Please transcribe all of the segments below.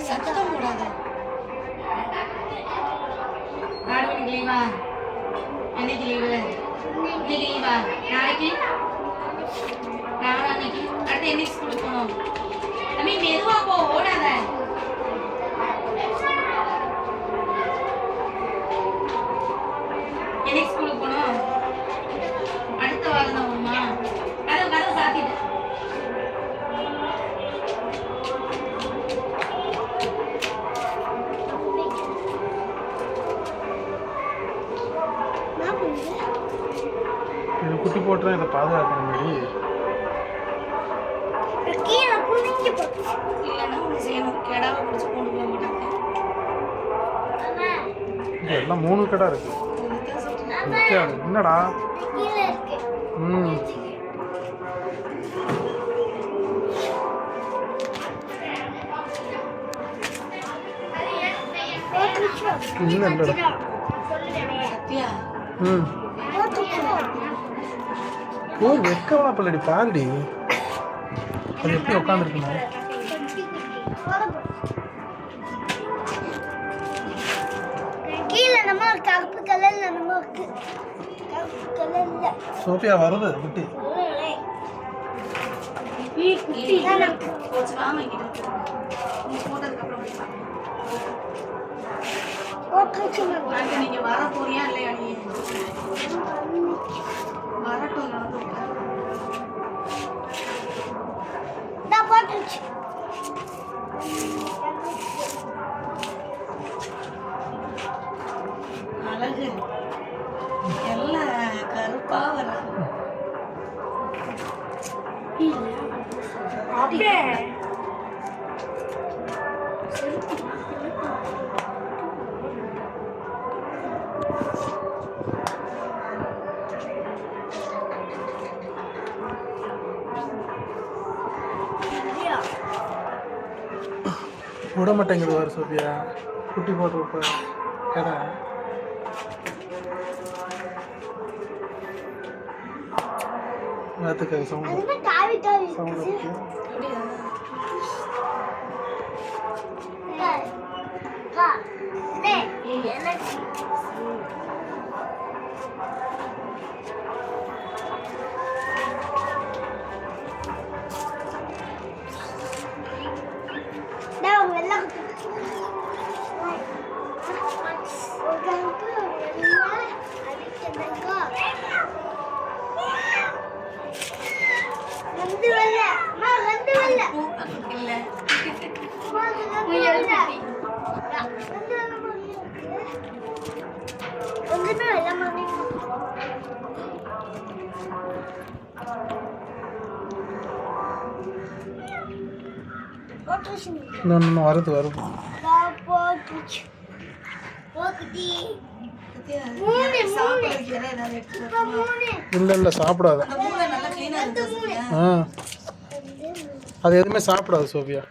சத்தம் போடாத. நாளைக்கு லீவா? என்னைக்கு லீவு? இன்னைக்கு லீவா? நாளைக்கு நாளைக்கு அடுத்து என்னைக்கு ஸ்கூலுக்கு போகணும்? அம்மி மெதுவா போ, ஓடாத. என்னைக்கு ஸ்கூலுக்கு போகணும்? அடுத்த வாரம் தான் வருமா? கதவு சாத்திட்டு குட்டி போட்டுறேன். இதை பாதுகாக்கிற மாதிரி இல்லைன்னா ஒன்று செய்யணும். கெடாவை பிடிச்சி கொண்டு போக மாட்டாங்க. எல்லாம் 3 கடை இருக்கு. என்னடா இல்லடா சத்யா ஓ வெக்கவா பல்லடி பாருடி. அது எப்படி உட்காந்துருக்குமா? கீழே நம்ம கருப்பு கலர்ல நம்ம இருக்கு. கருப்பு கலர்ல சோஃபியா வருது குட்டி. குட்டி தான் போச்சு. வாங்க கிட்ட போட்டதுக்கு அப்புறம் போட்டு நீங்க வர போறியா இல்லையா? நீ வரட்டும். நான் போட்டுச்சு. அழகு எல்லாம் கருப்பா வர அப்படியே விட மாட்டேங்குது வர சோஃபியா. குட்டி போடுறப்ப கடை நேற்றுக்கு சவுண்டு தாவி தாவி சவுண்டு இருக்கு. இன்னொன்று வருது வருது. இல்லை சாப்பிடாது. அது எதுவுமே சாப்பிடாது சோஃபியா.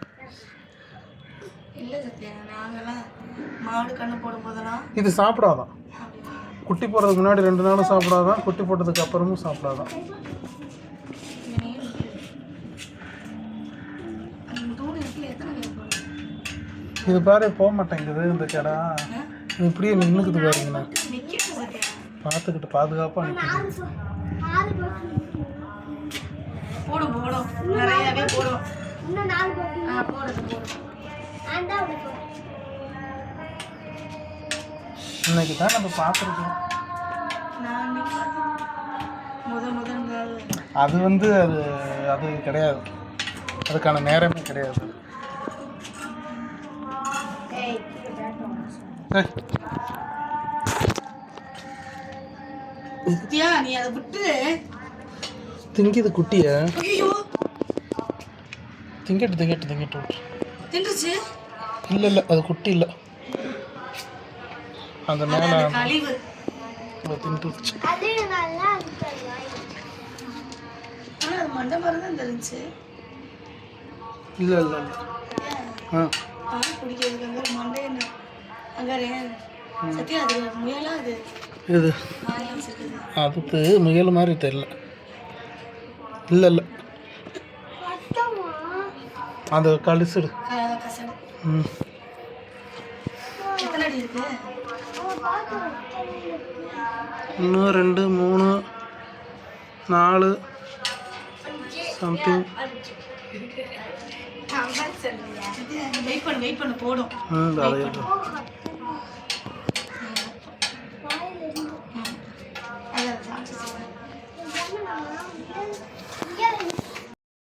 இது சாப்பிடாதான். குட்டி போடுறதுக்கு முன்னாடி 2 நாளும் சாப்பிடாதான். குட்டி போட்டதுக்கு அப்புறமும் சாப்பிடாதான். இது பாரு போக மாட்டேங்குது இந்த கடை. இப்படியே நின்றுக்குது பாருங்கண்ணா. பார்த்துக்கிட்டு பாதுகாப்பாக நிற்குது. இன்னைக்கு தான் நம்ம பார்த்துருக்கோம். அது வந்து அது அது கிடையாது. அதுக்கான நேரமே கிடையாது. நீ அதை விட்டு திங்கிது குட்டிய. திங்கட்டு தின்றுச்சு. இல்லை அது குட்டி இல்லை. அந்த மேலே கழிவு தின்றுச்சு. அது மண்டை மாதிரி தான் தெரிஞ்சு. இல்லை பால் குடிக்கிறதுக்கு அங்கே மண்டை அங்கே சத்தியா அது முயலா அது இது அது முயல் மாதிரி தெரியல. இல்லை அந்த கழிச்சிடு. ம் எத்தனை அடி இருக்கு? அவன் பார்க்குறேன் 1 2 3 4 சம்திங். வெயிட் பண்ணு போடும். அதையும் அதான்